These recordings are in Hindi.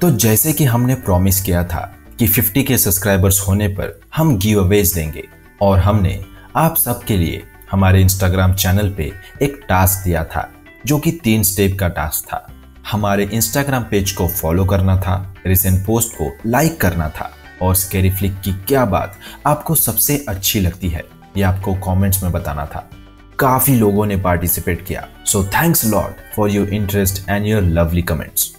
तो जैसे कि हमने प्रॉमिस किया था कि 50 के सब्सक्राइबर्स होने पर हम गिव अवेज देंगे, और हमने आप सबके लिए हमारे इंस्टाग्राम चैनल पे एक टास्क दिया था जो कि 3 स्टेप का टास्क था। हमारे इंस्टाग्राम पेज को फॉलो करना था, रिसेंट पोस्ट को लाइक करना था, और स्कैरी फ्लिक की क्या बात आपको सबसे अच्छी लगती है ये आपको कमेंट्स में बताना था। काफी लोगों ने पार्टिसिपेट किया, so thanks lot for your interest and your lovely comments.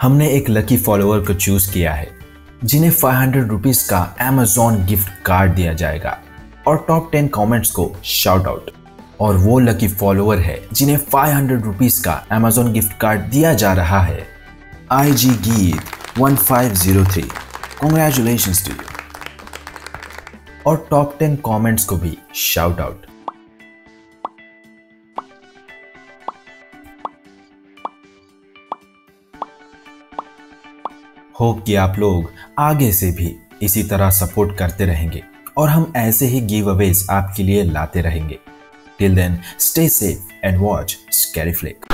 हमने एक लकी फॉलोअर को चूज किया है जिन्हें 500 रुपीज का Amazon गिफ्ट कार्ड दिया जाएगा और टॉप 10 कमेंट्स को शाउट आउट। और वो लकी फॉलोअर है जिन्हें 500 रुपीज का Amazon गिफ्ट कार्ड दिया जा रहा है IG गीत 1503। Congratulations to you। और टॉप 10 कमेंट्स को भी शाउट आउट। होप कि आप लोग आगे से भी इसी तरह सपोर्ट करते रहेंगे और हम ऐसे ही गिव अवेज आपके लिए लाते रहेंगे। Till then stay safe and watch scary flick.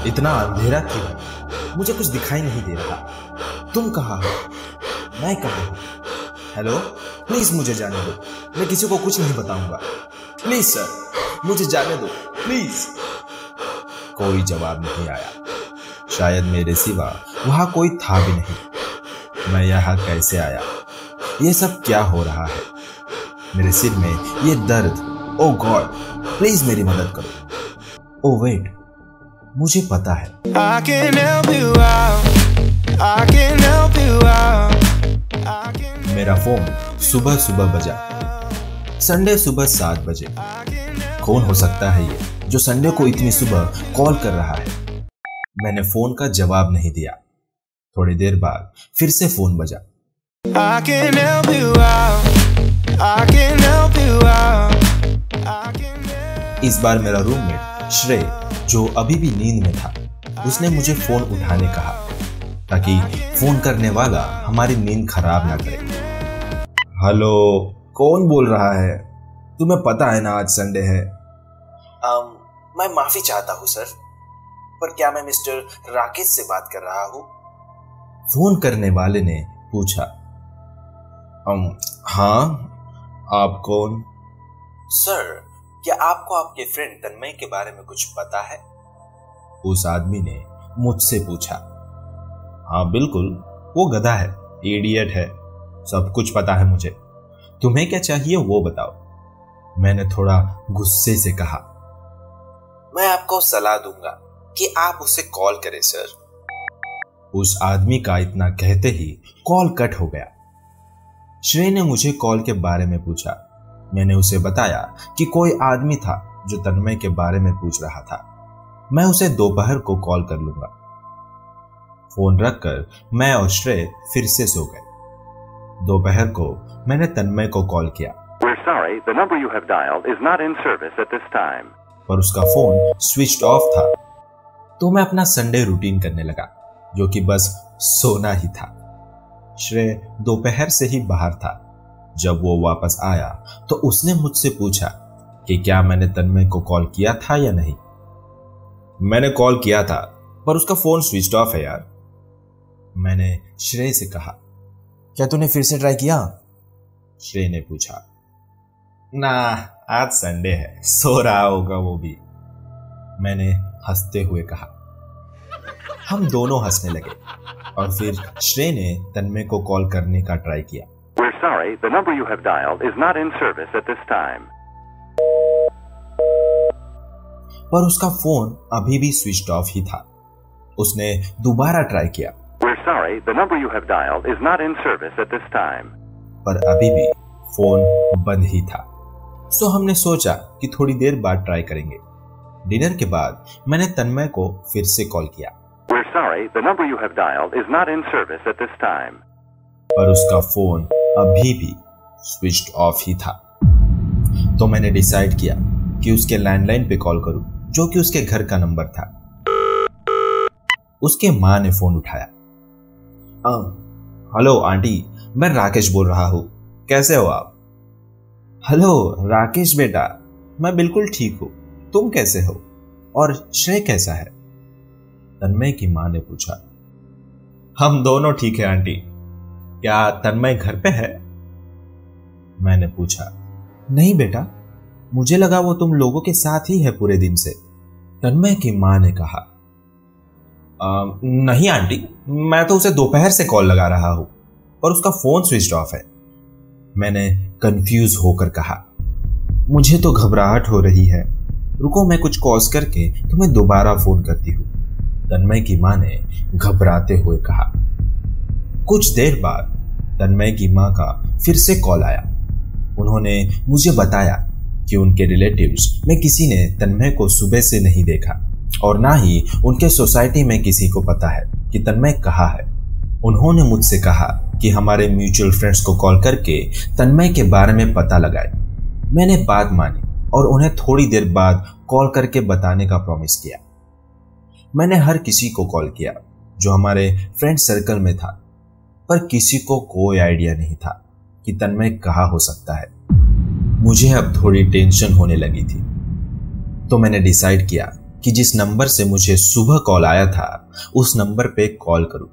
इतना अंधेरा क्यों? मुझे कुछ दिखाई नहीं दे रहा। तुम कहाँ हो? मैं कहाँ हूँ? हेलो, प्लीज मुझे जाने दो, मैं किसी को कुछ नहीं बताऊंगा। प्लीज सर, मुझे जाने दो प्लीज। कोई जवाब नहीं आया। शायद मेरे सिवा वहां कोई था भी नहीं। मैं यहाँ कैसे आया? ये सब क्या हो रहा है? मेरे सिर में ये दर्द। ओ गॉड, प्लीज मेरी मदद करो। ओ वेट, मुझे पता है। मेरा फोन सुबह सुबह बजा। संडे सुबह 7 बजे। कौन हो सकता है ये जो संडे को इतनी सुबह कॉल कर रहा है? मैंने फोन का जवाब नहीं दिया। थोड़ी देर बाद फिर से फोन बजा। इस बार मेरा रूममेट श्रेय, जो अभी भी नींद में था, उसने मुझे फोन उठाने कहा ताकि फोन करने वाला हमारी नींद खराब ना करे। हेलो, कौन बोल रहा है? तुम्हें पता है ना आज संडे है। मैं माफी चाहता हूँ सर, पर क्या मैं मिस्टर राकेश से बात कर रहा हूँ? फोन करने वाले ने पूछा। हाँ, आप कौन? सर, क्या आपको आपके फ्रेंड तन्मय के बारे में कुछ पता है? उस आदमी ने मुझसे पूछा। हाँ बिल्कुल, वो गधा है, इडियट है, सब कुछ पता है मुझे। तुम्हें क्या चाहिए वो बताओ। मैंने थोड़ा गुस्से से कहा। मैं आपको सलाह दूंगा कि आप उसे कॉल करें सर। उस आदमी का इतना कहते ही कॉल कट हो गया। श्रेय ने मुझे कॉल के बारे में पूछा। मैंने उसे बताया कि कोई आदमी था जो तन्मय के बारे में पूछ रहा था। मैं उसे दोपहर को कॉल कर लूंगा। फोन रखकर मैं और श्रेय फिर से सो गए। दोपहर को मैंने तन्मय को कॉल किया। पर उसका फोन स्विच्ड ऑफ था। तो मैं अपना संडे रूटीन करने लगा, जो कि बस सोना ही था। श्रेय दोपहर से ही बाहर था। जब वो वापस आया तो उसने मुझसे पूछा कि क्या मैंने तन्मय को कॉल किया था या नहीं। मैंने कॉल किया था, पर उसका फोन स्विच्ड ऑफ है यार। मैंने श्रेय से कहा। क्या तूने फिर से ट्राई किया? श्रेय ने पूछा। ना, आज संडे है, सो रहा होगा वो भी। मैंने हंसते हुए कहा। हम दोनों हंसने लगे और फिर श्रेय ने तन्मय को कॉल करने का ट्राई किया। पर उसका फोन अभी भी स्विच्ड ऑफ ही था। उसने दोबारा ट्राई किया। पर अभी भी फोन बंद ही था। सो हमने सोचा कि थोड़ी देर बाद ट्राई करेंगे। डिनर के बाद मैंने तन्मय को फिर से कॉल किया। पर उसका फोन अभी भी स्विच्ड ऑफ ही था। तो मैंने डिसाइड किया कि उसके लैंडलाइन पे कॉल करूं, जो कि उसके घर का नंबर था। उसके मां ने फोन उठाया। हेलो आंटी, मैं राकेश बोल रहा हूं, कैसे हो आप? हेलो राकेश बेटा, मैं बिल्कुल ठीक हूँ। तुम कैसे हो और श्रेय कैसा है? तन्मय की मां ने पूछा। हम दोनों ठीक है आंटी। क्या तन्मय घर पे है? मैंने पूछा। नहीं बेटा, मुझे लगा वो तुम लोगों के साथ ही है पूरे दिन से। तन्मय की मां ने कहा। नहीं आंटी, मैं तो उसे दोपहर से कॉल लगा रहा हूं और उसका फोन स्विच ऑफ है। मैंने कंफ्यूज होकर कहा। मुझे तो घबराहट हो रही है, रुको मैं कुछ कॉल्स करके तुम्हें दोबारा फोन करती हूँ, तन्मय की मां ने घबराते हुए कहा। कुछ देर बाद तन्मय की मां का फिर से कॉल आया। उन्होंने मुझे बताया कि उनके रिलेटिव्स में किसी ने तन्मय को सुबह से नहीं देखा और ना ही उनके सोसाइटी में किसी को पता है कि तन्मय कहाँ है। उन्होंने मुझसे कहा कि हमारे म्यूचुअल फ्रेंड्स को कॉल करके तन्मय के बारे में पता लगाए। मैंने बात मानी और उन्हें थोड़ी देर बाद कॉल करके बताने का प्रॉमिस किया। मैंने हर किसी को कॉल किया जो हमारे फ्रेंड सर्कल में था, पर किसी को कोई आइडिया नहीं था कि तन्मय कहाँ हो सकता है। मुझे अब थोड़ी टेंशन होने लगी थी, तो मैंने डिसाइड किया कि जिस नंबर से मुझे सुबह कॉल आया था उस नंबर पे कॉल करूं।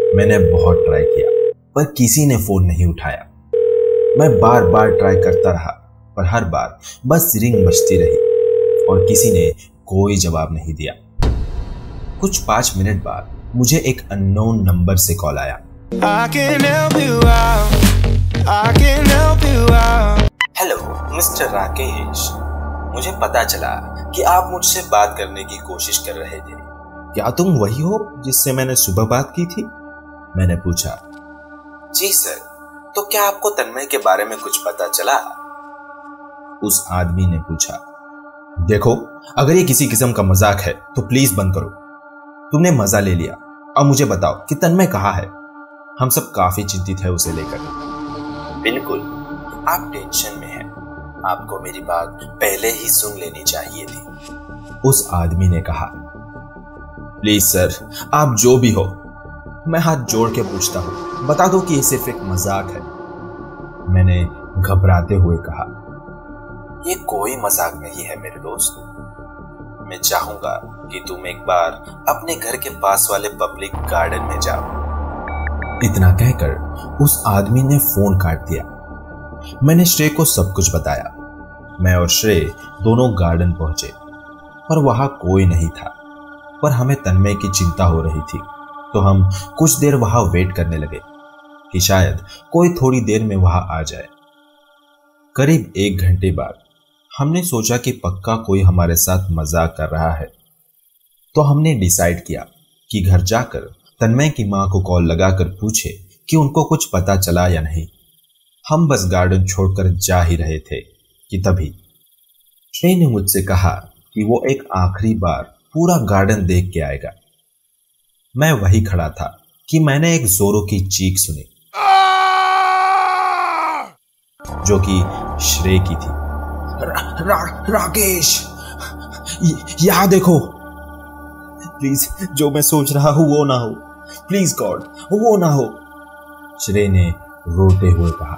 मैंने बहुत ट्राई किया पर किसी ने फोन नहीं उठाया। मैं बार बार ट्राई करता रहा पर हर बार बस रिंग बजती रही और किसी ने कोई जवाब नहीं दिया। कुछ 5 मिनट बाद मुझे एक अननोन नंबर से कॉल आया। हेलो मिस्टर राकेश, मुझे पता चला कि आप मुझसे बात करने की कोशिश कर रहे थे। क्या तुम वही हो जिससे मैंने सुबह बात की थी? मैंने पूछा। जी सर, तो क्या आपको तन्मय के बारे में कुछ पता चला? उस आदमी ने पूछा। देखो, अगर ये किसी किस्म का मजाक है तो प्लीज बंद करो। तुमने मजा ले लिया, अब मुझे बताओ कि तन्मय कहाँ है। हम सब काफी चिंतित है उसे लेकर। बिल्कुल, आप टेंशन में हैं। आपको मेरी बात पहले ही सुन लेनी चाहिए थी, उस आदमी ने कहा। प्लीज सर, आप जो भी हो, मैं हाथ जोड़ के पूछता हूं, बता दो कि ये सिर्फ एक मजाक है, मैंने घबराते हुए कहा। ये कोई मजाक नहीं है मेरे दोस्त। मैं चाहूंगा कि तुम एक बार अपने घर के पास वाले पब्लिक गार्डन में जाओ। इतना कहकर उस आदमी ने फोन काट दिया। मैंने श्रेय को सब कुछ बताया। मैं और श्रेय दोनों गार्डन पहुंचे, पर वहां कोई नहीं था, पर हमें तन्मय की चिंता हो रही थी, तो हम कुछ देर वहां वेट करने लगे कि शायद कोई थोड़ी देर में वहां आ जाए। करीब 1 घंटे बाद हमने सोचा कि पक्का कोई हमारे साथ मजाक कर रहा है, तो हमने डिसाइड किया कि घर जाकर तन्मय की मां को कॉल लगाकर पूछे कि उनको कुछ पता चला या नहीं। हम बस गार्डन छोड़कर जा ही रहे थे कि तभी श्रेय ने मुझसे कहा कि वो एक आखिरी बार पूरा गार्डन देख के आएगा। मैं वही खड़ा था कि मैंने एक जोरों की चीख सुनी, जो कि श्रेय की थी। राकेश, यहां देखो, प्लीज जो मैं सोच रहा हूं वो ना हो, प्लीज गॉड वो ना हो, श्रेय ने रोते हुए कहा।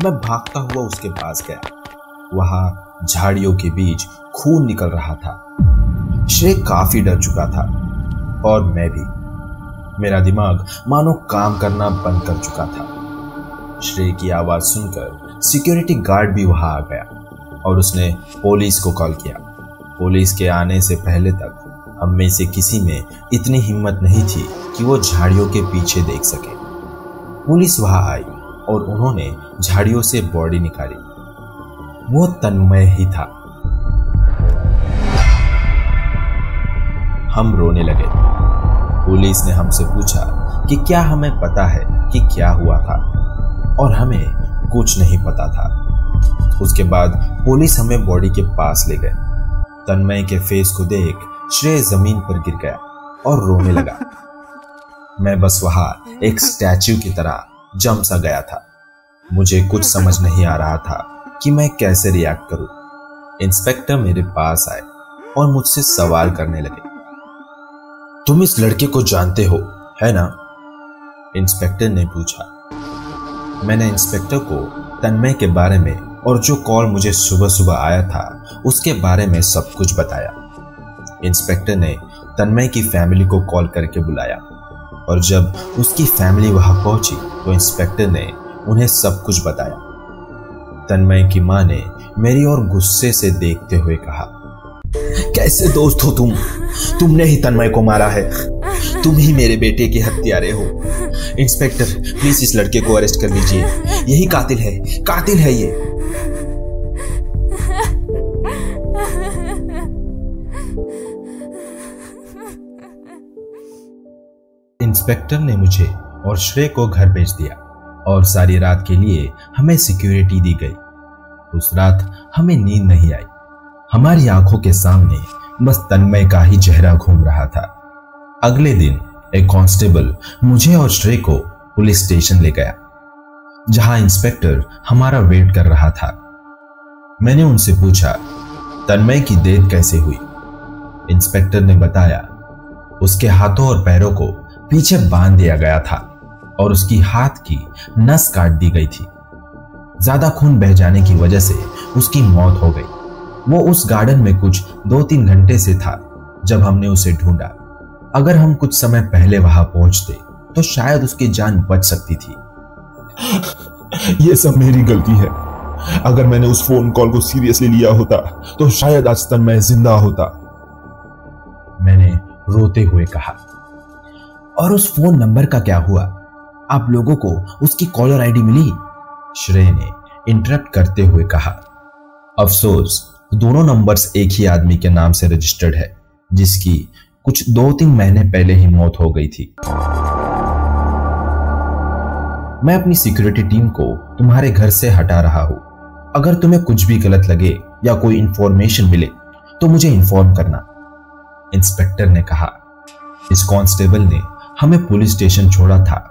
मैं भागता हुआ उसके पास गया। वहां झाड़ियों के बीच खून निकल रहा था। श्रेय काफी डर चुका था और मैं भी। मेरा दिमाग मानो काम करना बंद कर चुका था। श्रेय की आवाज सुनकर सिक्योरिटी गार्ड भी वहां आ गया और उसने पुलिस को कॉल किया। पुलिस के आने से पहले तक हम में से किसी में इतनी हिम्मत नहीं थी कि वो झाड़ियों के पीछे देख सके। पुलिस वहां आई और उन्होंने झाड़ियों से बॉडी निकाली। वो तन्मय ही था। हम रोने लगे। पुलिस ने हमसे पूछा कि क्या हमें पता है कि क्या हुआ था, और हमें कुछ नहीं पता था। उसके बाद पुलिस हमें बॉडी के पास ले गए। तन्मय के फेस को देख श्रेय जमीन पर गिर गया और रोने लगा। मैं बस वहां एक स्टैच्यू की तरह जम सा गया था। मुझे कुछ समझ नहीं आ रहा था कि मैं कैसे रिएक्ट करूं। इंस्पेक्टर मेरे पास आए और मुझसे सवाल करने लगे। तुम इस लड़के को जानते हो, है ना? इंस्पेक्टर ने पूछा। मैंने इंस्पेक्टर को तन्मय के बारे में और जो कॉल मुझे सुबह सुबह आया था उसके बारे में सब कुछ बताया। इंस्पेक्टर ने तन्मय की फैमिली को कॉल करके बुलाया और जब उसकी फैमिली वहां पहुंची तो इंस्पेक्टर ने उन्हें सब कुछ बताया। तन्मय की मां ने मेरी ओर गुस्से से देखते हुए कहा, कैसे दोस्त हो तुम? तुमने ही तन्मय को मारा है। तुम ही मेरे बेटे के हत्यारे हो। इंस्पेक्टर, प्लीज इस लड़के को अरेस्ट कर लीजिए। यही कातिल है, कातिल है ये। इंस्पेक्टर ने मुझे और श्रेय को घर भेज दिया और सारी रात के लिए हमें सिक्योरिटी दी गई। उस रात हमें नींद नहीं आई। हमारी आंखों के सामने बस तन्मय का ही चेहरा घूम रहा था। अगले दिन एक कांस्टेबल मुझे और श्रेय को पुलिस स्टेशन ले गया, जहां इंस्पेक्टर हमारा वेट कर रहा था। मैंने उनसे पूछा, तन्मय की डेथ कैसे हुई? इंस्पेक्टर ने बताया, उसके हाथों और पैरों को पीछे बांध दिया गया था और उसकी हाथ की नस काट दी गई थी। ज्यादा खून बह जाने की वजह से उसकी मौत हो गई। वो उस गार्डन में कुछ 2-3 घंटे से था जब हमने उसे ढूंढा। अगर हम कुछ समय पहले वहां पहुंचते तो शायद उसकी जान बच सकती थी। ये सब मेरी गलती है। अगर मैंने उस फोन कॉल को सीरियसली लिया होता तो शायद आज तक मैं जिंदा होता, मैंने रोते हुए कहा। और उस फोन नंबर का क्या हुआ? आप लोगों को उसकी कॉलर आईडी मिली? श्रेय ने इंटरप्ट करते हुए कहा। अफसोस, दोनों नंबर्स एक ही आदमी के नाम से रजिस्टर्ड है, जिसकी कुछ 2-3 महीने पहले ही मौत हो गई थी। मैं अपनी सिक्योरिटी टीम को तुम्हारे घर से हटा रहा हूं। अगर तुम्हें कुछ भी गलत लगे या कोई इंफॉर्मेशन मिले तो मुझे इन्फॉर्म करना, इंस्पेक्टर ने कहा। इस कांस्टेबल ने हमें पुलिस स्टेशन छोड़ा था।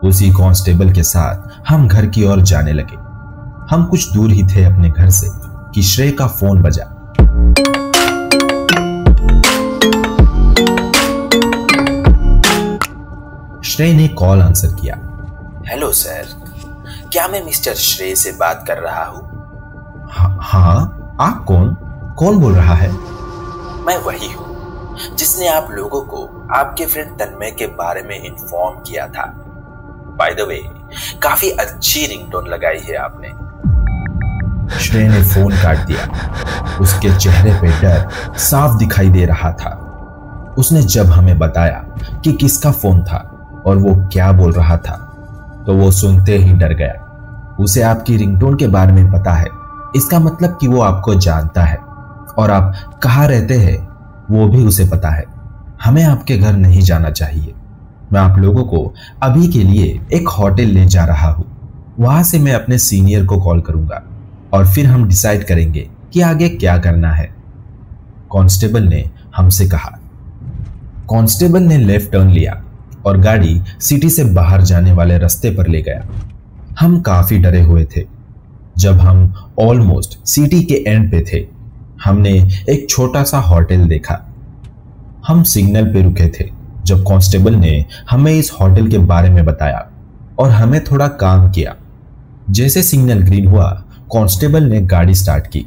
उसी कांस्टेबल के साथ हम घर की ओर जाने लगे। हम कुछ दूर ही थे अपने घर से कि श्रेय का फोन बजा। श्रेय ने कॉल आंसर किया। हेलो सर, क्या मैं मिस्टर श्रेय से बात कर रहा हूं? हाँ, आप कौन बोल रहा है? मैं वही हूं जिसने आप लोगों को आपके फ्रेंड तन्मय के बारे में इन्फॉर्म किया था। बाय द वे, काफी अच्छी रिंगटोन लगाई है आपने। श्रेय ने फोन काट दिया। उसके चेहरे पे डर साफ दिखाई दे रहा था। उसने जब हमें बताया कि किसका फोन था और वो क्या बोल रहा था तो वो सुनते ही डर गया। उसे आपकी रिंगटोन के बारे में पता है, इसका मतलब कि वो आपको जानता है और आप कहाँ रहते हैं वो भी उसे पता है। हमें आपके घर नहीं जाना चाहिए। मैं आप लोगों को अभी के लिए एक होटल ले जा रहा हूं। वहां से मैं अपने सीनियर को कॉल करूंगा और फिर हम डिसाइड करेंगे कि आगे क्या करना है, कांस्टेबल ने हमसे कहा। कांस्टेबल ने लेफ्ट टर्न लिया और गाड़ी सिटी से बाहर जाने वाले रास्ते पर ले गया। हम काफी डरे हुए थे। जब हम ऑलमोस्ट सिटी के एंड पे थे, हमने एक छोटा सा होटल देखा। हम सिग्नल पे रुके थे जब कांस्टेबल ने हमें इस होटल के बारे में बताया और हमें थोड़ा काम किया। जैसे सिग्नल ग्रीन हुआ, कांस्टेबल ने गाड़ी स्टार्ट की।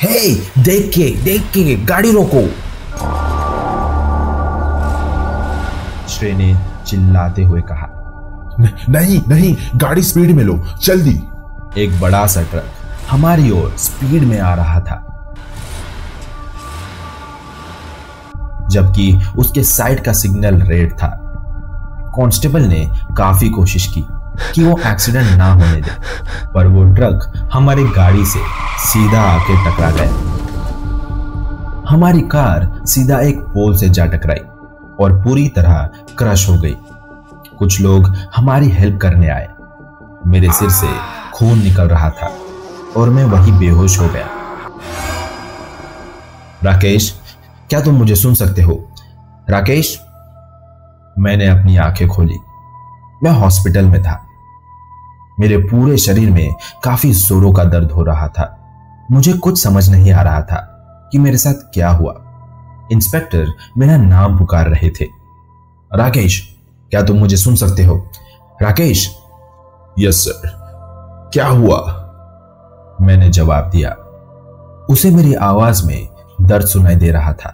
हे, देख के गाड़ी रोको। श्रेय ने चिल्लाते हुए कहा। नहीं, गाड़ी स्पीड में लो, जल्दी। एक बड़ा सा ट्रक हमारी ओर स्पीड में आ रहा था, जबकि उसके साइड का सिग्नल रेड था। कांस्टेबल ने काफी कोशिश की कि वो एक्सीडेंट ना होने दे, पर वो ट्रक हमारी गाड़ी से सीधा आके टकरा गया। हमारी कार सीधा एक पोल से जा टकराई और पूरी तरह क्रश हो गई। कुछ लोग हमारी हेल्प करने आए। मेरे सिर से खून निकल रहा था और मैं वहीं बेहोश हो गया। राकेश, क्या तुम मुझे सुन सकते हो? राकेश, मैंने अपनी आंखें खोली। मैं हॉस्पिटल में था। मेरे पूरे शरीर में काफी जोरों का दर्द हो रहा था। मुझे कुछ समझ नहीं आ रहा था कि मेरे साथ क्या हुआ। इंस्पेक्टर मेरा नाम पुकार रहे थे। राकेश, क्या तुम मुझे सुन सकते हो? राकेश। Yes sir. क्या हुआ? मैंने जवाब दिया। उसे मेरी आवाज में दर्द सुनाई दे रहा था।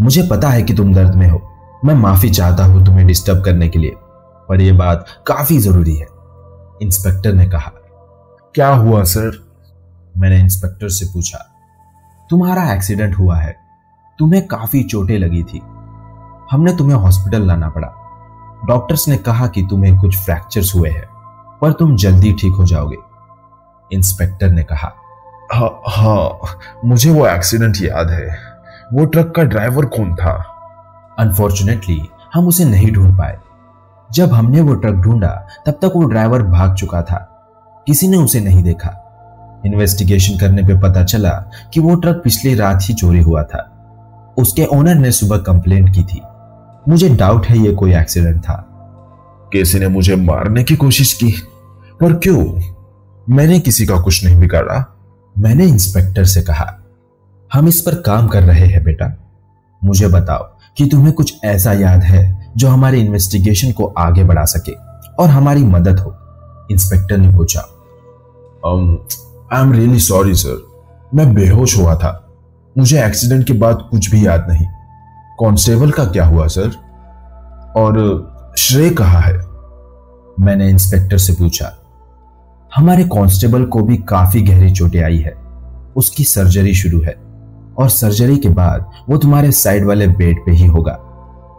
मुझे पता है कि तुम दर्द में हो। मैं माफी चाहता हूं तुम्हें डिस्टर्ब करने के लिए, पर यह बात काफी जरूरी है, इंस्पेक्टर ने कहा। क्या हुआ सर? मैंने इंस्पेक्टर से पूछा। तुम्हारा एक्सीडेंट हुआ है, तुम्हें काफी चोटें लगी थी, हमने तुम्हें हॉस्पिटल लाना पड़ा। डॉक्टर्स ने कहा कि तुम्हें कुछ फ्रैक्चर्स हुए हैं, पर तुम जल्दी ठीक हो जाओगे, इंस्पेक्टर ने कहा। हाँ, मुझे वो एक्सीडेंट याद है। वो ट्रक का ड्राइवर कौन था? अनफॉर्चुनेटली हम उसे नहीं ढूंढ पाए। जब हमने वो ट्रक ढूंढा तब तक वो ड्राइवर भाग चुका था, किसी ने उसे नहीं देखा। इन्वेस्टिगेशन करने पे पता चला कि वो ट्रक पिछली रात ही चोरी हुआ था। उसके ओनर ने सुबह कंप्लेंट की थी। मुझे डाउट है ये कोई एक्सीडेंट था। किसी ने मुझे मारने की कोशिश की, पर क्यों? मैंने किसी का कुछ नहीं बिगाड़ा, मैंने इंस्पेक्टर से कहा। हम इस पर काम कर रहे हैं बेटा। मुझे बताओ कि तुम्हें कुछ ऐसा याद है जो हमारी इन्वेस्टिगेशन को आगे बढ़ा सके और हमारी मदद हो, इंस्पेक्टर ने पूछा। I am really sorry sir, मैं बेहोश हुआ था। मुझे एक्सीडेंट के बाद कुछ भी याद नहीं। कांस्टेबल का क्या हुआ सर? और श्रेय कहाँ है? मैंने इंस्पेक्टर से पूछा। हमारे कांस्टेबल को भी काफी गहरी चोटें आई है, उसकी सर्जरी शुरू है और सर्जरी के बाद वो तुम्हारे साइड वाले बेड पे ही होगा।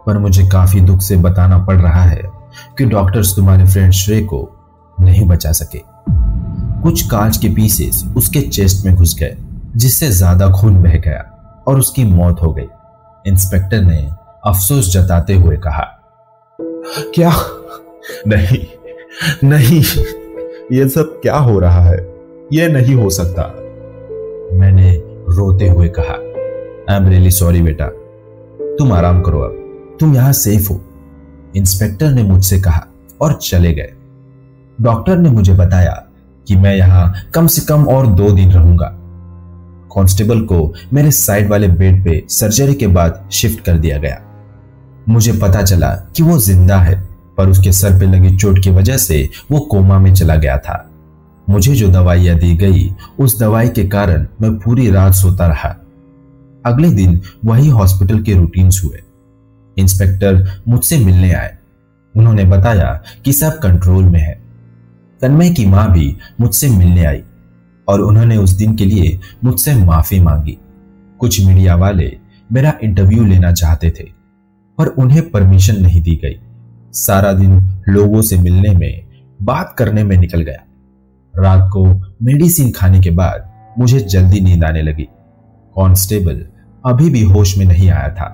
पर मुझे काफी दुख से बताना पड़ रहा है कि डॉक्टर्स तुम्हारे फ्रेंड श्रेय को नहीं बचा सके। कुछ कांच के पीसेस उसके चेस्ट में घुस गए, जिससे ज्यादा खून बह गया और उसकी मौत हो गई, इंस्पेक्टर ने अफसोस जताते हुए कहा। क्या? नहीं नहीं, ये सब क्या हो रहा है? ये नहीं हो सकता, मैंने रोते हुए कहा। आई एम रियली सॉरी बेटा, तुम आराम करो, अब तुम यहां सेफ हो, इंस्पेक्टर ने मुझसे कहा और चले गए। डॉक्टर ने मुझे बताया कि मैं यहां कम से कम और 2 दिन रहूंगा। कांस्टेबल को मेरे साइड वाले बेड पे सर्जरी के बाद शिफ्ट कर दिया गया। मुझे पता चला कि वो जिंदा है, पर उसके सर पे लगी चोट की वजह से वो कोमा में चला गया था। मुझे जो दवाइयां दी गई, उस दवाई के कारण मैं पूरी रात सोता रहा। अगले दिन वही हॉस्पिटल के रूटीन्स हुए। इंस्पेक्टर मुझसे मिलने आए। उन्होंने बताया कि सब कंट्रोल में है। तन्मय की मां भी मुझसे मिलने आई और उन्होंने उस दिन के लिए मुझसे माफी मांगी। कुछ मीडिया वाले मेरा इंटरव्यू लेना चाहते थे, पर उन्हें परमिशन नहीं दी गई। सारा दिन लोगों से मिलने में, बात करने में निकल गया। रात को मेडिसिन खाने के बाद मुझे जल्दी नींद आने लगी। कांस्टेबल अभी भी होश में नहीं आया था।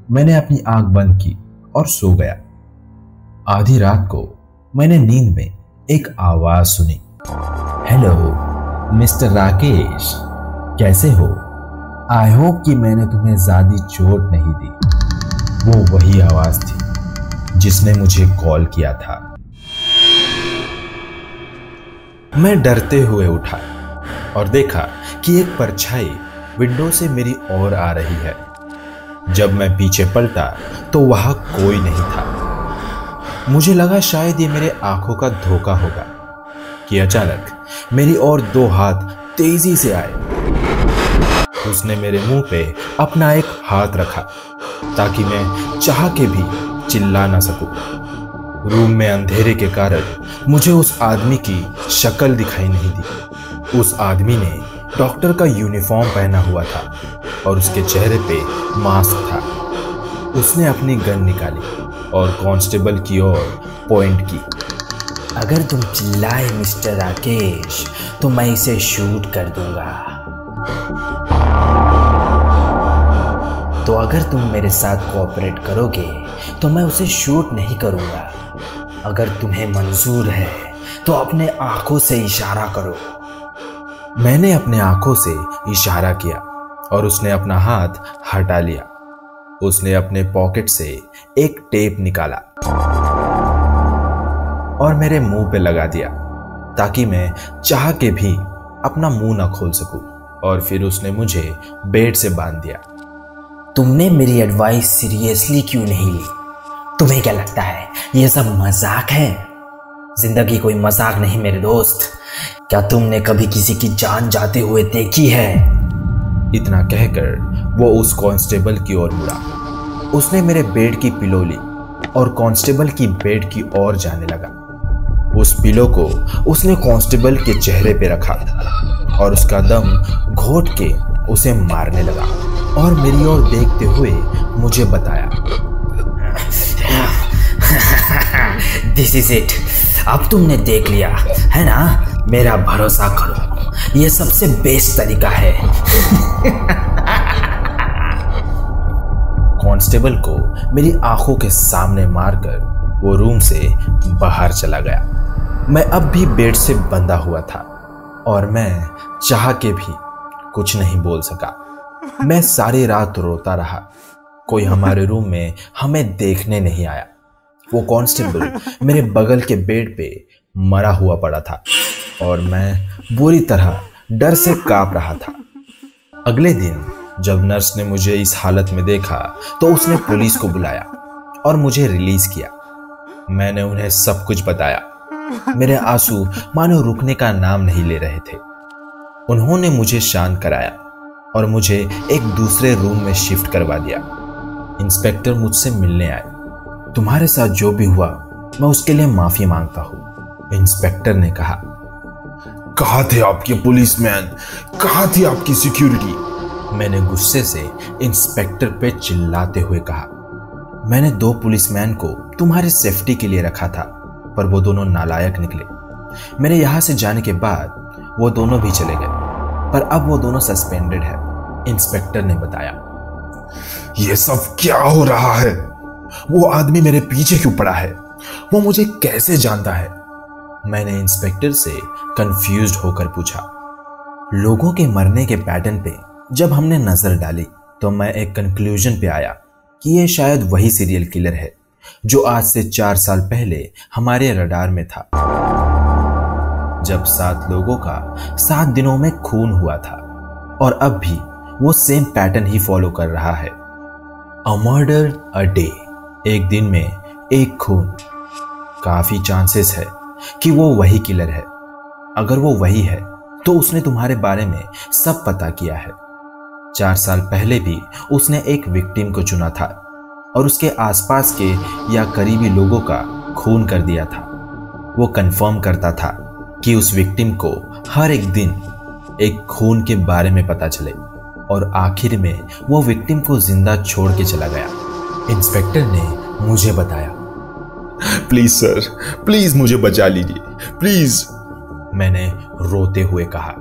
मैंने अपनी आंख बंद की और सो गया। आधी रात को मैंने नींद में एक आवाज सुनी। हेलो मिस्टर राकेश, कैसे हो? आई होप कि मैंने तुम्हें ज्यादा चोट नहीं दी। वो वही आवाज थी जिसने मुझे कॉल किया था। मैं डरते हुए उठा और देखा कि एक परछाई विंडो से मेरी ओर आ रही है। जब मैं पीछे पलटा तो वहां कोई नहीं था। मुझे लगा शायद ये मेरे आंखों का धोखा होगा कि अचानक मेरी ओर 2 हाथ तेजी से आए। उसने मेरे मुंह पे अपना एक हाथ रखा ताकि मैं चाह के भी चिल्ला ना सकूं। रूम में अंधेरे के कारण मुझे उस आदमी की शक्ल दिखाई नहीं दी। उस आदमी ने डॉक्टर का यूनिफॉर्म पहना हुआ था और उसके चेहरे पे मास्क था। उसने अपनी गन निकाली और कांस्टेबल की ओर पॉइंट की। अगर तुम चिल्लाए मिस्टर राकेश तो मैं इसे शूट कर दूंगा। तो अगर तुम मेरे साथ कोऑपरेट करोगे तो मैं उसे शूट नहीं करूंगा। अगर तुम्हें मंजूर है तो अपने आंखों से इशारा करो। मैंने अपने आंखों से इशारा किया और उसने अपना हाथ हटा लिया। उसने अपने पॉकेट से एक टेप निकाला और मेरे मुंह पे लगा दिया ताकि मैं चाह के भी अपना मुंह ना खोल सकूं। और फिर उसने मुझे बेड से बांध दिया। तुमने मेरी एडवाइस सीरियसली क्यों नहीं ली? तुम्हें क्या लगता है ये सब मजाक है? जिंदगी कोई मजाक नहीं मेरे दोस्त। क्या तुमने कभी किसी की जान जाते हुए देखी है? इतना कहकर वो उस कांस्टेबल की ओर मुड़ा। उसने मेरे बेड की पिलो ली और कांस्टेबल की बेड की ओर जाने लगा। उस पिलो को उसने कांस्टेबल के चेहरे पे रखा और उसका दम घोट के उसे मारने लगा और मेरी ओर देखते हुए मुझे बताया, दिस इज इट। अब तुमने देख लिया है ना? मेरा भरोसा करो, ये सबसे बेस्ट तरीका है। कांस्टेबल को मेरी आंखों के सामने मारकर वो रूम से बाहर चला गया। मैं अब भी बेड से बंधा हुआ था और मैं चाह के भी कुछ नहीं बोल सका। मैं सारी रात रोता रहा। कोई हमारे रूम में हमें देखने नहीं आया। वो कांस्टेबल मेरे बगल के बेड पे मरा हुआ पड़ा था और मैं बुरी तरह डर से कांप रहा था। अगले दिन जब नर्स ने मुझे इस हालत में देखा तो उसने पुलिस को बुलाया और मुझे रिलीज किया। मैंने उन्हें सब कुछ बताया। मेरे आंसू मानो रुकने का नाम नहीं ले रहे थे। उन्होंने मुझे शांत कराया और मुझे एक दूसरे रूम में शिफ्ट करवा दिया। इंस्पेक्टर मुझसे मिलने आए। तुम्हारे साथ जो भी हुआ मैं उसके लिए माफी मांगता हूं, इंस्पेक्टर ने कहा। कहाँ थे आपके पुलिसमैन? कहाँ थी आपकी सिक्योरिटी? मैंने गुस्से से इंस्पेक्टर पे चिल्लाते हुए कहा, मैंने 2 पुलिसमैन को तुम्हारे सेफ्टी के लिए रखा था, पर वो दोनों नालायक निकले। मेरे यहां से जाने के बाद वो दोनों भी चले गए, पर अब वो दोनों सस्पेंडेड है, इंस्पेक्टर ने बताया। ये सब क्या हो रहा है? वो आदमी मेरे पीछे क्यों पड़ा है? वो मुझे कैसे जानता है? मैंने इंस्पेक्टर से कंफ्यूज्ड होकर पूछा। लोगों के मरने के पैटर्न पे जब हमने नजर डाली तो मैं एक कंक्लूजन पे आया कि ये शायद वही सीरियल किलर है जो आज से 4 साल पहले हमारे रडार में था, जब 7 लोगों का 7 दिनों में खून हुआ था, और अब भी वो सेम पैटर्न ही फॉलो कर रहा है। अ मर्डर अ डे, एक दिन में एक खून। काफी चांसेस है कि वो वही किलर है। अगर वो वही है तो उसने तुम्हारे बारे में सब पता किया है। 4 साल पहले भी उसने एक विक्टिम को चुना था और उसके आसपास के या करीबी लोगों का खून कर दिया था। वो कंफर्म करता था कि उस विक्टिम को हर एक दिन एक खून के बारे में पता चले, और आखिर में वो विक्टिम को जिंदा छोड़ के चला गया। इंस्पेक्टर ने मुझे बताया। प्लीज सर, प्लीज मुझे बचा लीजिए, प्लीज। मैंने रोते हुए कहा,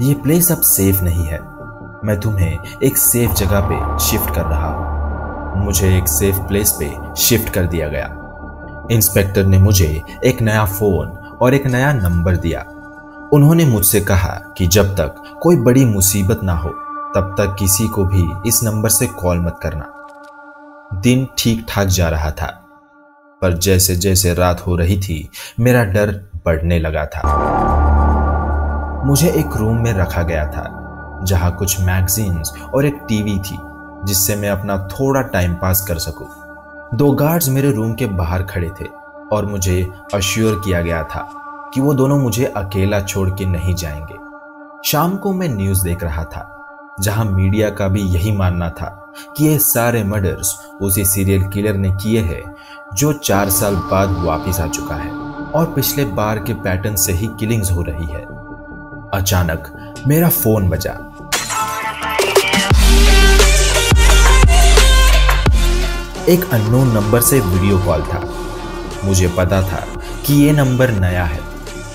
यह प्लेस अब सेफ नहीं है। मैं तुम्हें एक सेफ जगह पे शिफ्ट कर रहा हूं। मुझे एक सेफ प्लेस पे शिफ्ट कर दिया गया। इंस्पेक्टर ने मुझे एक नया फोन और एक नया नंबर दिया। उन्होंने मुझसे कहा कि जब तक कोई बड़ी मुसीबत ना हो तब तक किसी को भी इस नंबर से कॉल मत करना। दिन ठीक ठाक जा रहा था, पर जैसे जैसे रात हो रही थी मेरा डर बढ़ने लगा था। मुझे एक रूम में रखा गया था जहां कुछ मैगजीन्स और एक टीवी थी जिससे मैं अपना थोड़ा टाइम पास कर सकूं। 2 गार्ड्स मेरे रूम के बाहर खड़े थे और मुझे अश्योर किया गया था कि वो दोनों मुझे अकेला छोड़ के नहीं जाएंगे। शाम को मैं न्यूज़ देख रहा था जहां मीडिया का भी यही मानना था कि ये सारे मर्डर्स उसी सीरियल किलर ने किए हैं जो 4 साल बाद वापस आ चुका है और पिछले बार के पैटर्न से ही किलिंग्स हो रही है। अचानक मेरा फोन बजा। एक अननोन नंबर से वीडियो कॉल था। मुझे पता था कि ये नंबर नया है,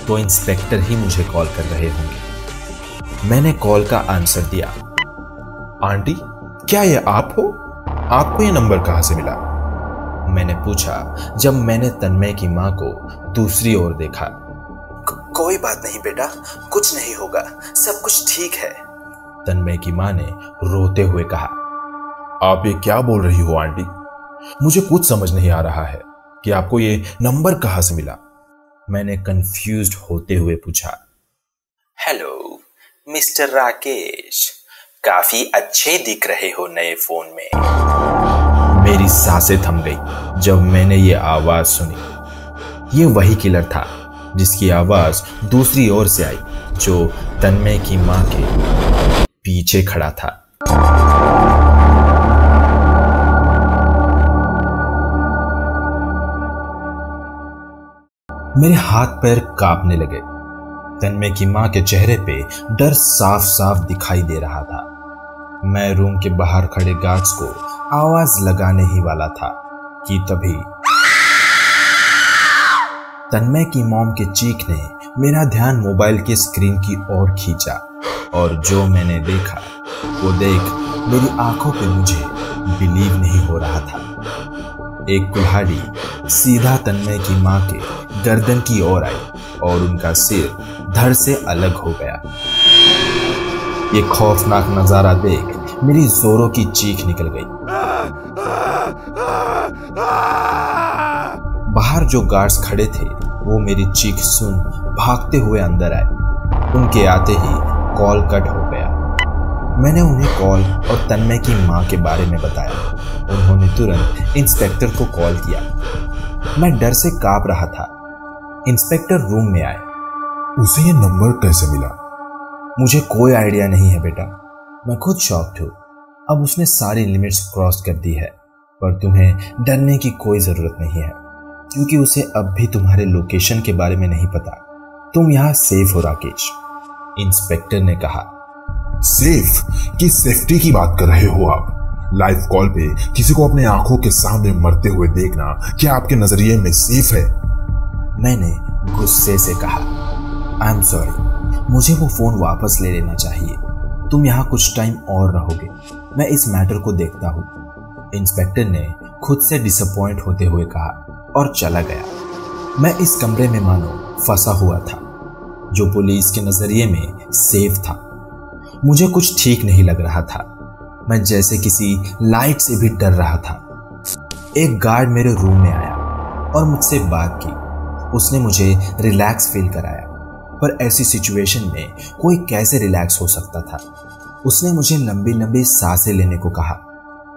तो इंस्पेक्टर ही मुझे कॉल कर रहे होंगे। मैंने कॉल का आंसर दिया। आंटी, क्या ये आप हो? आपको ये नंबर कहां से मिला? मैंने पूछा जब मैंने तन्मय की मां को दूसरी ओर देखा। कोई बात नहीं बेटा, कुछ नहीं होगा, सब कुछ ठीक है, तन्मय की मां ने रोते हुए कहा। आप ये क्या बोल रही हो आंटी? मुझे कुछ समझ नहीं आ रहा है कि आपको ये नंबर कहां से मिला। मैंने कंफ्यूज्ड होते हुए पूछा। हेलो मिस्टर राकेश, काफी अच्छे दिख रहे हो नए फोन में। मेरी सांसें थम गई जब मैंने ये आवाज सुनी। ये वही किलर था जिसकी आवाज दूसरी ओर से आई, जो तन्मय की मां के पीछे खड़ा था। मेरे हाथ पैर कांपने लगे। तन्मय की मां के चेहरे पे डर साफ साफ दिखाई दे रहा था। मैं रूम के बाहर खड़े गार्ड्स को आवाज लगाने ही वाला था कि तभी तन्मय की मॉम के चीख ने मेरा ध्यान मोबाइल के स्क्रीन की ओर खींचा, और जो मैंने देखा वो देख मेरी आंखों पे मुझे बिलीव नहीं हो रहा था। एक कुल्हाड़ी सीधा तन्मय की मां के गर्दन की ओर आई और उनका सिर धड़ से अलग हो गया। ये खौफनाक नजारा देख मेरी जोरों की चीख निकल गई। बाहर जो गार्ड्स खड़े थे वो मेरी चीख सुन भागते हुए अंदर आए। उनके आते ही कॉल कट हो गया। मैंने उन्हें कॉल और तन्मय की मां के बारे में बताया। उन्होंने तुरंत इंस्पेक्टर को कॉल किया। मैं डर से कांप रहा था। इंस्पेक्टर रूम में आए। उसे ये नंबर कैसे मिला? मुझे कोई आइडिया नहीं है बेटा, मैं खुद शॉक्ड हूँ। अब उसने सारी लिमिट्स क्रॉस कर दी है, पर तुम्हें डरने की कोई जरूरत नहीं है, क्योंकि उसे अब भी तुम्हारे लोकेशन के बारे में नहीं पता। तुम यहाँ सेफ हो राकेश, इंस्पेक्टर ने कहा। सेफ? किस सेफ्टी की बात कर रहे हो आप? लाइव कॉल पे किसी को अपने आंखों के सामने मरते हुए देखना क्या आपके नजरिए में सेफ है? मैंने गुस्से से कहा, आई एम सॉरी, मुझे वो फोन वापस ले लेना चाहिए। तुम यहाँ कुछ टाइम और रहोगे, मैं इस मैटर को देखता हूँ, इंस्पेक्टर ने खुद से डिसअपॉइंट होते हुए कहा और चला गया। मैं इस कमरे में मानो फंसा हुआ था, जो पुलिस के नजरिए में सेफ था। मुझे कुछ ठीक नहीं लग रहा था। मैं जैसे किसी लाइट से भी डर रहा था। एक गार्ड मेरे रूम में आया और मुझसे बात की। उसने मुझे रिलैक्स फील कराया, पर ऐसी सिचुएशन में कोई कैसे रिलैक्स हो सकता था। उसने मुझे लंबी लंबी सांसें लेने को कहा।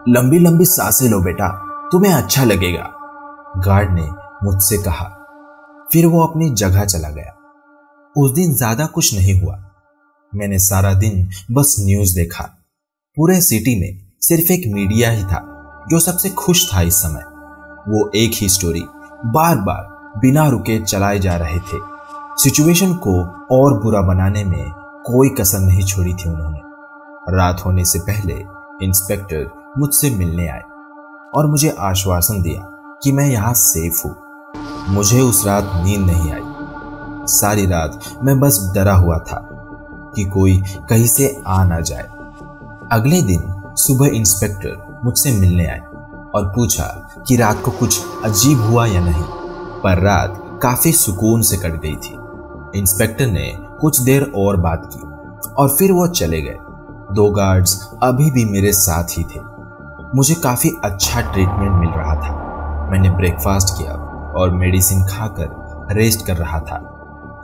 लंबी लंबी सांसें लो बेटा, तुम्हें अच्छा लगेगा, गार्ड ने मुझसे कहा। फिर वो अपनी जगह चला गया। उस दिन ज्यादा कुछ नहीं हुआ। मैंने सारा दिन बस न्यूज देखा। पूरे सिटी में सिर्फ एक मीडिया ही था जो सबसे खुश था इस समय। वो एक ही स्टोरी बार बार बिना रुके चलाए जा रहे थे। सिचुएशन को और बुरा बनाने में कोई कसर नहीं छोड़ी थी उन्होंने। रात होने से पहले इंस्पेक्टर मुझसे मिलने आए और मुझे आश्वासन दिया कि मैं यहाँ सेफ हूँ। मुझे उस रात नींद नहीं आई। सारी रात मैं बस डरा हुआ था कि कोई कहीं से आ ना जाए। अगले दिन सुबह इंस्पेक्टर मुझसे मिलने आए और पूछा कि रात को कुछ अजीब हुआ या नहीं, पर रात काफी सुकून से कट गई थी। इंस्पेक्टर ने कुछ देर और बात की और फिर वो चले गए। 2 गार्ड्स अभी भी मेरे साथ ही थे। मुझे काफी अच्छा ट्रीटमेंट मिल रहा था। मैंने ब्रेकफास्ट किया और मेडिसिन खाकर रेस्ट कर रहा था।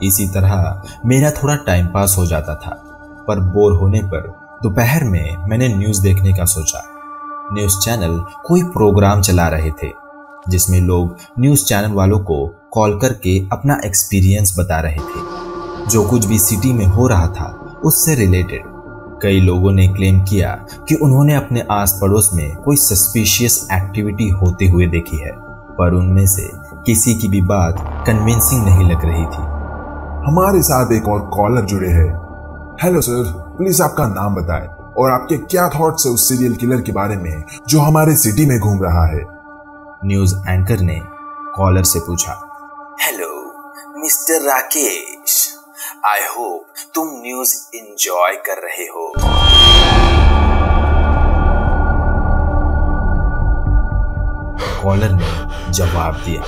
इसी तरह मेरा थोड़ा टाइम पास हो जाता था, पर बोर होने पर दोपहर में मैंने न्यूज़ देखने का सोचा। न्यूज़ चैनल कोई प्रोग्राम चला रहे थे जिसमें लोग न्यूज़ चैनल वालों को कॉल करके अपना एक्सपीरियंस बता रहे थे, जो कुछ भी सिटी में हो रहा था उससे रिलेटेड। कई लोगों ने क्लेम किया कि उन्होंने अपने आस पड़ोस में कोई सस्पिशियस एक्टिविटी होते हुए देखी है, पर उनमें से किसी की भी बात कन्विंसिंग नहीं लग रही थी। हमारे साथ एक और कॉलर जुड़े हैं। हेलो सर, प्लीज आपका नाम बताएं और आपके क्या थॉट्स है उस सीरियल किलर के बारे में जो हमारे सिटी में घूम रहा है। न्यूज एंकर ने कॉलर से पूछा। Hello mister Rakesh, I hope तुम न्यूज एंजॉय कर रहे हो। कॉलर ने जवाब दिया।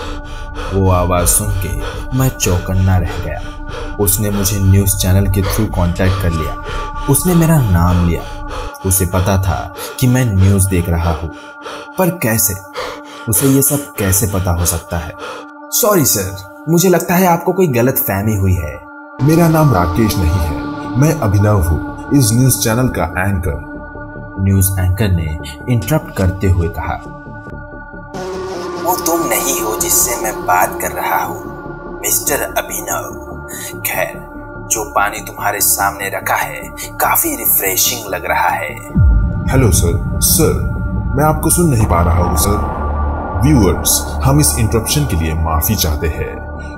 वो आवाज सुन के मैं चौकन्ना रह गया। उसने मुझे न्यूज़ चैनल के थ्रू कांटेक्ट कर लिया। उसने मेरा नाम लिया। उसे पता था कि मैं न्यूज़ देख रहा हूँ, पर कैसे? उसे ये सब कैसे पता हो सकता है? सॉरी सर, मुझे लगता है आपको कोई गलत फहमी हुई है। मेरा नाम राकेश नहीं है, मैं अभिनव हूँ, इस न्यूज़ चैनल का एंकर। न्यूज़ एंकर ने इंटरप्ट करते हुए कहा। वो तुम नहीं हो जिससे मैं बात कर रहा हूँ। मिस्टर अभिनव, खैर जो पानी तुम्हारे सामने रखा है काफी रिफ्रेशिंग लग रहा है। हेलो सर, मैं आपको सुन नहीं पा रहा हूँ सर। व्यूअर्स, हम इस इंटरप्शन के लिए माफी चाहते हैं,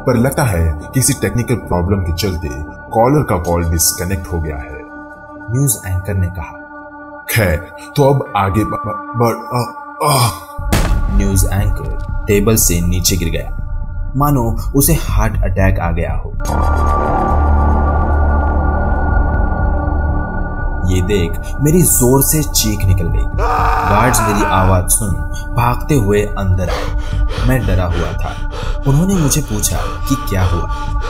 पर लगता है किसी टेक्निकल प्रॉब्लम के चलते कॉलर का कॉल डिस्कनेक्ट हो गया है, न्यूज एंकर ने कहा। खैर, तो अब आगे न्यूज एंकर टेबल से नीचे गिर गया, मानो उसे हार्ट अटैक आ गया हो। ये देख मेरी जोर से चीख निकल गई। गार्ड्स मेरी आवाज सुन भागते हुए अंदर आए। मैं डरा हुआ था। उन्होंने मुझे पूछा कि क्या हुआ,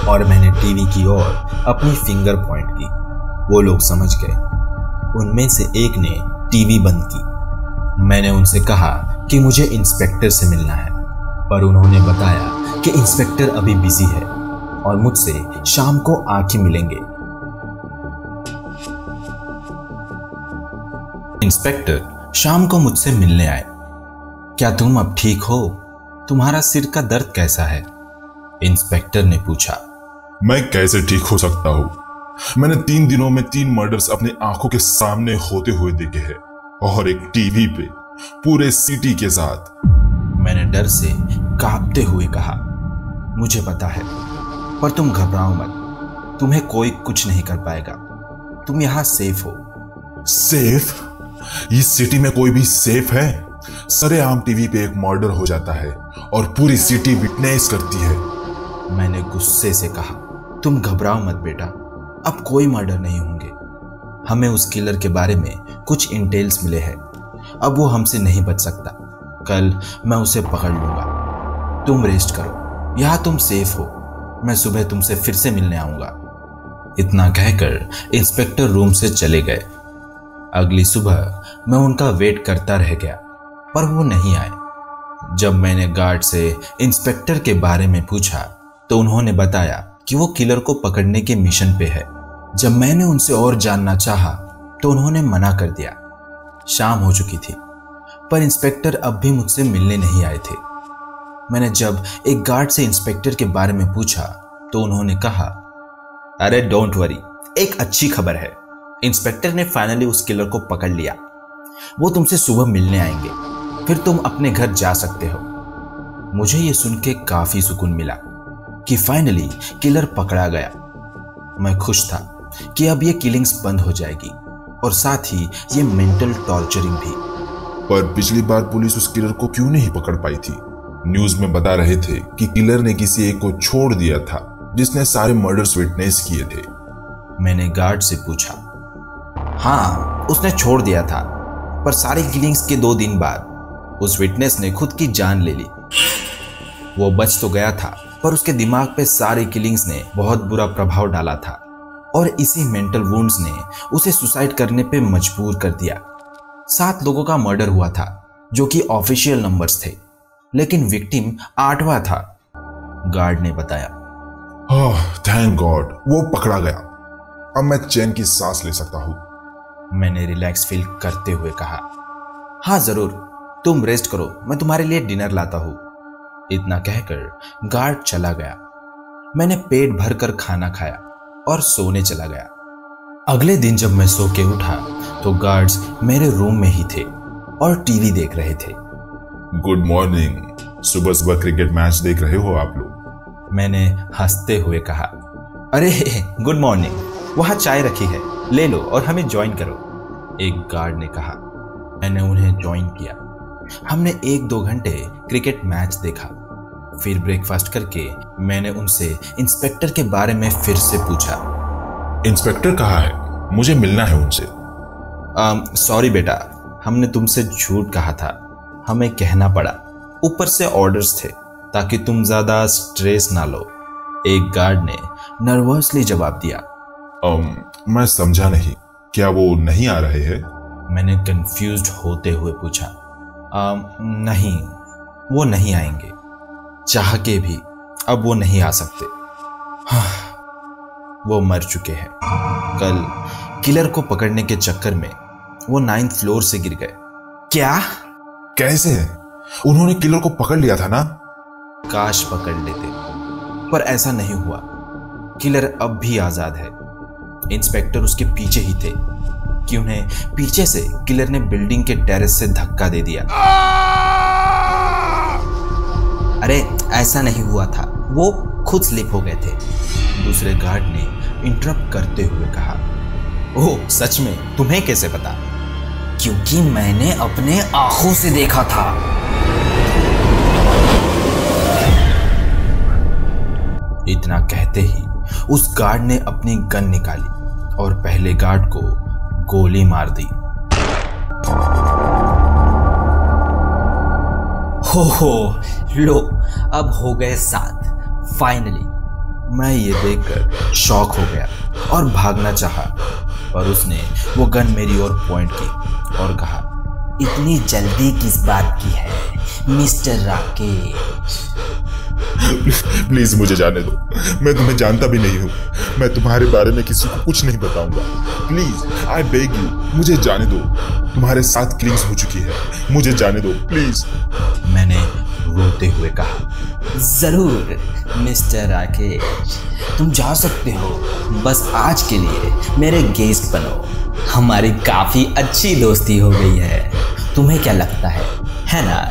और मैंने टीवी की ओर अपनी फिंगर पॉइंट की। वो लोग समझ गए। उनमें से एक ने टीवी बंद की। मैंने उनसे कहा कि मुझे इंस्पेक्टर से मिलना है, पर उन्होंने बताया कि इंस्पेक्टर अभी बिजी है और मुझसे शाम को आके मिलेंगे। इंस्पेक्टर शाम को मुझसे मिलने आए। क्या तुम अब ठीक हो? तुम्हारा सिर का दर्द कैसा है? इंस्पेक्टर ने पूछा। मैं कैसे ठीक हो सकता हूँ? मैंने 3 दिनों में 3 मर्डर्स अपने आंखों के सामने होते हुए देखे हैं, और एक टीवी पे पूरे सिटी के साथ। मैंने डर से कांपते हुए कहा, मुझे पता है, पर तुम घबराओ मत। तुम्हें कोई कुछ नहीं कर पाएगा। तुम यहाँ सेफ हो। सेफ? इस सिटी में कोई भी सेफ है? सरेआम टीवी पे एक मर्डर हो जाता है और पूरी सिटी विटनेस करती है। मैंने गुस्से से कहा, तुम घबराओ मत बेटा, अब कोई मर्डर नहीं होंगे। हमें उस किलर के बारे में कुछ इंटेल्स मिले हैं। अब वो हमसे नहीं बच सकता। कल मैं उसे पकड़ लूंगा। तुम रेस्ट करो, यहाँ तुम सेफ हो। मैं सुबह तुमसे फिर से मिलने आऊंगा। इतना कहकर इंस्पेक्टर रूम से चले गए। अगली सुबह मैं उनका वेट करता रह गया, पर वो नहीं आए। जब मैंने गार्ड से इंस्पेक्टर के बारे में पूछा तो उन्होंने बताया कि वो किलर को पकड़ने के मिशन पे है। जब मैंने उनसे और जानना चाहा तो उन्होंने मना कर दिया। शाम हो चुकी थी, पर इंस्पेक्टर अब भी मुझसे मिलने नहीं आए थे। मैंने जब एक गार्ड से इंस्पेक्टर के बारे में पूछा तो उन्होंने कहा, अरे डोंट वरी, एक अच्छी खबर है। इंस्पेक्टर ने फाइनली उस किलर को पकड़ लिया। वो तुमसे सुबह मिलने आएंगे, फिर तुम अपने घर जा सकते हो। मुझे ये सुन के काफी सुकून मिला कि फाइनली किलर पकड़ा गया। मैं खुश था कि अब ये किलिंग्स बंद हो जाएगी, और साथ ही ये मेंटल टॉर्चरिंग भी। पर पिछली बार पुलिस उस किलर को क्यों नहीं पकड़ पाई थी? न्यूज में बता रहे थे कि किलर ने किसी एक को छोड़ दिया था जिसने सारे मर्डर्स विटनेस किए थे। मैंने गार्ड से पूछा। हाँ, उसने छोड़ दिया था, पर सारी किलिंग्स के 2 दिन बाद उस विटनेस ने खुद की जान ले ली। वो बच तो गया था, पर उसके दिमाग पे सारी किलिंग्स ने बहुत बुरा प्रभाव डाला था, और इसी मेंटल वुंड्स ने उसे सुसाइड करने पे मजबूर कर दिया। 7 लोगों का मर्डर हुआ था, जो कि ऑफिशियल नंबर्स थे, लेकिन विक्टिम 8वां था, गार्ड ने बताया। थैंक गॉड, वो पकड़ा गया। अब मैं चैन की सांस ले सकता हूँ। मैंने रिलैक्स फील करते हुए कहा। हाँ जरूर, तुम रेस्ट करो, मैं तुम्हारे लिए डिनर लाता हूँ। इतना कहकर गार्ड चला गया। मैंने पेट भर कर खाना खाया और सोने चला गया। अगले दिन जब मैं सो के उठा तो गार्ड्स मेरे रूम में ही थे और टीवी देख रहे थे। Good morning. सुबह सुबह क्रिकेट मैच देख रहे हो आप लोग? मैंने हंसते हुए कहा। अरे गुड मॉर्निंग, वहां चाय रखी है, ले लो और हमें ज्वाइन करो, एक गार्ड ने कहा। मैंने उन्हें ज्वाइन किया। हमने 1-2 घंटे क्रिकेट मैच देखा। फिर ब्रेकफास्ट करके मैंने उनसे इंस्पेक्टर के बारे में फिर से पूछा। इंस्पेक्टर कहाँ है? मुझे मिलना है उनसे। सॉरी बेटा, हमने तुमसे झूठ कहा था, हमें कहना पड़ा। ऊपर से ऑर्डर्स थे ताकि तुम ज्यादा स्ट्रेस ना लो, एक गार्ड ने नर्वसली जवाब दिया। मैं समझा नहीं, क्या वो नहीं आ रहे हैं? मैंने कंफ्यूज्ड होते हुए पूछा। नहीं, वो नहीं आएंगे। चाह के भी अब वो नहीं आ सकते। वो मर चुके हैं। कल किलर को पकड़ने के चक्कर में वो 9th फ्लोर से गिर गए। क्या? कैसे? उन्होंने किलर को पकड़ लिया था ना? काश पकड़ लेते, पर ऐसा नहीं हुआ। किलर अब भी आजाद है। इंस्पेक्टर उसके पीछे ही थे कि उन्हें पीछे से किलर ने बिल्डिंग के टेरेस से धक्का दे दिया। अरे ऐसा नहीं हुआ था, वो खुद स्लिप हो गए थे। दूसरे गार्ड ने इंटरप्ट करते हुए कहा, ओह सच में? तुम्हें कैसे पता? क्योंकि मैंने अपने आंखों से देखा था। इतना कहते ही उस गार्ड ने अपनी गन निकाली और पहले गार्ड को गोली मार दी। हो लो, अब हो गए 7 फाइनली। मैं ये देखकर शॉक हो गया और भागना चाहा, पर उसने वो गन मेरी ओर पॉइंट की और कहा, इतनी जल्दी किस बात की है मिस्टर राकेश? प्लीज मुझे जाने दो, मैं तुम्हें जानता भी नहीं हूँ। मैं तुम्हारे बारे में किसी को कुछ नहीं बताऊंगा। प्लीज आई बेग यू, मुझे जाने दो। तुम्हारे साथ किलिंग्स हो चुकी है, मुझे जाने दो प्लीज। मैंने रोते हुए कहा, जरूर मिस्टर राकेश, तुम जा सकते हो, बस आज के लिए मेरे गेस्ट बनो। हमारी काफी अच्छी दोस्ती हो गई है, तुम्हें क्या लगता है ना?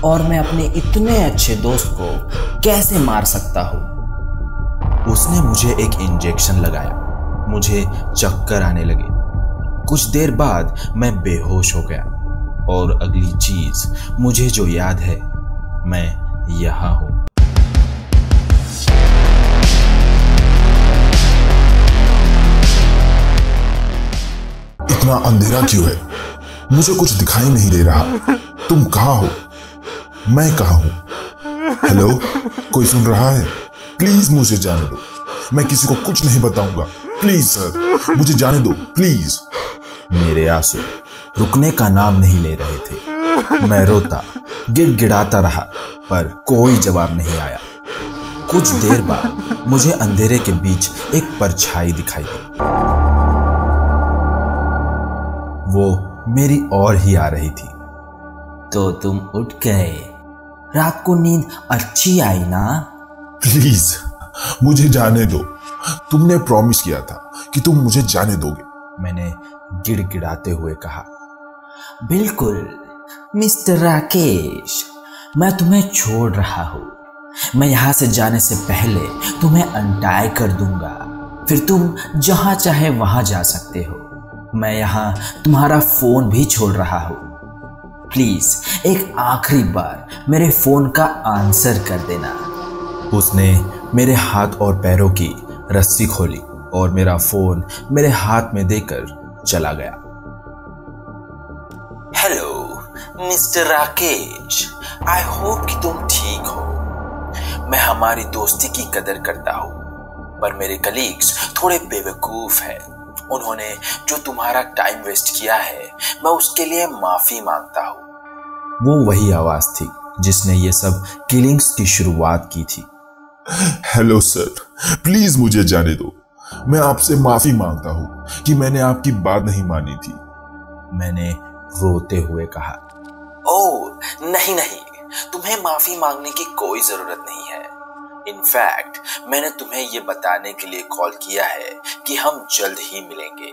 और मैं अपने इतने अच्छे दोस्त को कैसे मार सकता हूँ? उसने मुझे एक इंजेक्शन लगाया। मुझे चक्कर आने लगे। कुछ देर बाद मैं बेहोश हो गया और अगली चीज मुझे जो याद है, मैं यहाँ हूँ। इतना अंधेरा क्यों है? मुझे कुछ दिखाई नहीं दे रहा। तुम कहाँ हो? मैं कहाँ हूँ? हेलो, कोई सुन रहा है? प्लीज मुझे जाने दो, मैं किसी को कुछ नहीं बताऊंगा। प्लीज सर, मुझे जाने दो प्लीज। मेरे आंसू रुकने का नाम नहीं ले रहे थे। मैं रोता गिड़गिड़ाता रहा, पर कोई जवाब नहीं आया। कुछ देर बाद मुझे अंधेरे के बीच एक परछाई दिखाई दी। वो मेरी ओर ही आ रही थी। तो तुम उठ गए? रात को नींद अच्छी आई ना? प्लीज मुझे जाने दो। तुमने प्रॉमिस किया था कि तुम मुझे जाने दोगे। मैंने गिड़गिड़ाते हुए कहा। बिल्कुल मिस्टर राकेश, मैं तुम्हें छोड़ रहा हूँ। मैं यहाँ से जाने से पहले तुम्हें अनटाई कर दूंगा, फिर तुम जहाँ चाहे वहाँ जा सकते हो। मैं यहाँ तुम्हारा फोन भी छोड़ रहा हूँ। प्लीज एक आखिरी बार मेरे फोन का आंसर कर देना। उसने मेरे हाथ और पैरों की रस्सी खोली और मेरा फोन मेरे हाथ में देकर चला गया। Hello mister Rakesh, I hope कि तुम ठीक हो। मैं हमारी दोस्ती की कदर करता हूँ, पर मेरे कलीग्स थोड़े बेवकूफ हैं। उन्होंने जो तुम्हारा टाइम वेस्ट किया है, मैं उसके लिए माफी मांगता हूँ। वो वही आवाज थी जिसने ये सब किलिंग्स की शुरुआत की थी। हेलो सर, प्लीज मुझे जाने दो। मैं आपसे माफी मांगता हूँ कि मैंने आपकी बात नहीं मानी थी। मैंने रोते हुए कहा। ओह नहीं, तुम्हें माफी मांगने की कोई जरूरत नहीं है। इनफैक्ट मैंने तुम्हें ये बताने के लिए कॉल किया है कि हम जल्द ही मिलेंगे।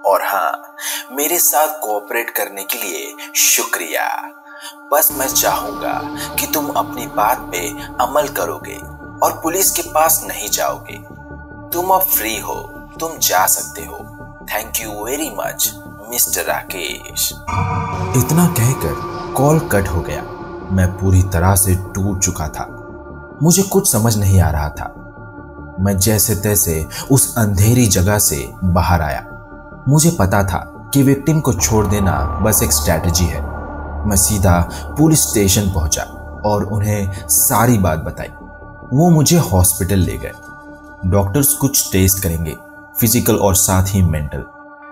और हाँ, मेरे साथ कोऑपरेट करने के लिए शुक्रिया। बस मैं चाहूंगा कि तुम अपनी बात पे अमल करोगे और पुलिस के पास नहीं जाओगे। तुम अब फ्री हो, तुम जा सकते हो। Thank you very much mister Rakesh. इतना कहकर कॉल कट हो गया। मैं पूरी तरह से टूट चुका था। मुझे कुछ समझ नहीं आ रहा था। मैं जैसे तैसे उस अंधेरी जगह से बाहर आया। मुझे पता था कि विक्टिम को छोड़ देना बस एक स्ट्रैटेजी है। मैं सीधा पुलिस स्टेशन पहुंचा और उन्हें सारी बात बताई। वो मुझे हॉस्पिटल ले गए। डॉक्टर्स कुछ टेस्ट करेंगे, फिजिकल और साथ ही मेंटल।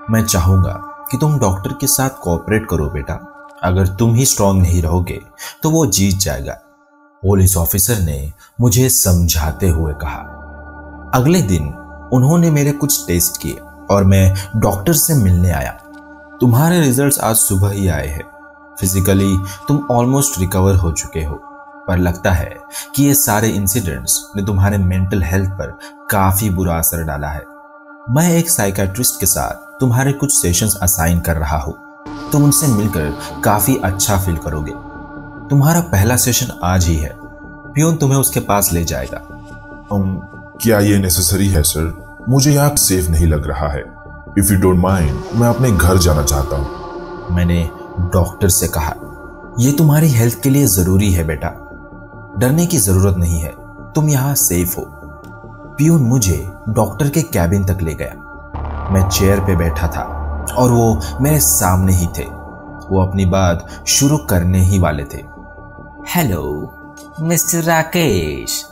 मैं चाहूंगा कि तुम डॉक्टर के साथ कोऑपरेट करो बेटा। अगर तुम ही स्ट्रांग नहीं रहोगे तो वो जीत जाएगा, पुलिस ऑफिसर ने मुझे समझाते हुए कहा। अगले दिन उन्होंने मेरे कुछ टेस्ट किए और मैं डॉक्टर से मिलने आया। तुम्हारे रिजल्ट्स आज सुबह ही आए हैं। फिजिकली तुम ऑलमोस्ट रिकवर हो चुके हो। पर लगता है कि ये सारे इंसिडेंट्स ने तुम्हारे मेंटल हेल्थ पर काफी बुरा असर डाला है। मैं एक साइकियाट्रिस्ट के साथ तुम्हारे कुछ सेशंस असाइन कर रहा हूँ। तुम उनसे मिलकर काफी अच्छा फील करोगे। तुम्हारा पहला सेशन आज ही है। पियोन तुम्हें उसके पास ले जाएगा। क्या ये नेसेसरी है सर? मुझे यहाँ सेफ नहीं लग रहा है। इफ यू डोंट माइंड, मैं अपने घर जाना चाहता हूँ। मैंने डॉक्टर से कहा, यह तुम्हारी हेल्थ के लिए जरूरी है बेटा, डरने की जरूरत नहीं है, तुम यहाँ सेफ हो। पियून मुझे डॉक्टर के कैबिन तक ले गया। मैं चेयर पे बैठा था और वो मेरे सामने ही थे। वो अपनी बात शुरू करने ही वाले थे। Hello mister Rakesh.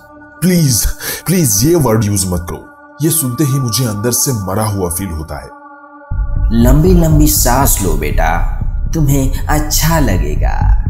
Please please ये वर्ड यूज मत करो। ये सुनते ही मुझे अंदर से मरा हुआ फील होता है। लंबी लंबी सांस लो बेटा, तुम्हें अच्छा लगेगा।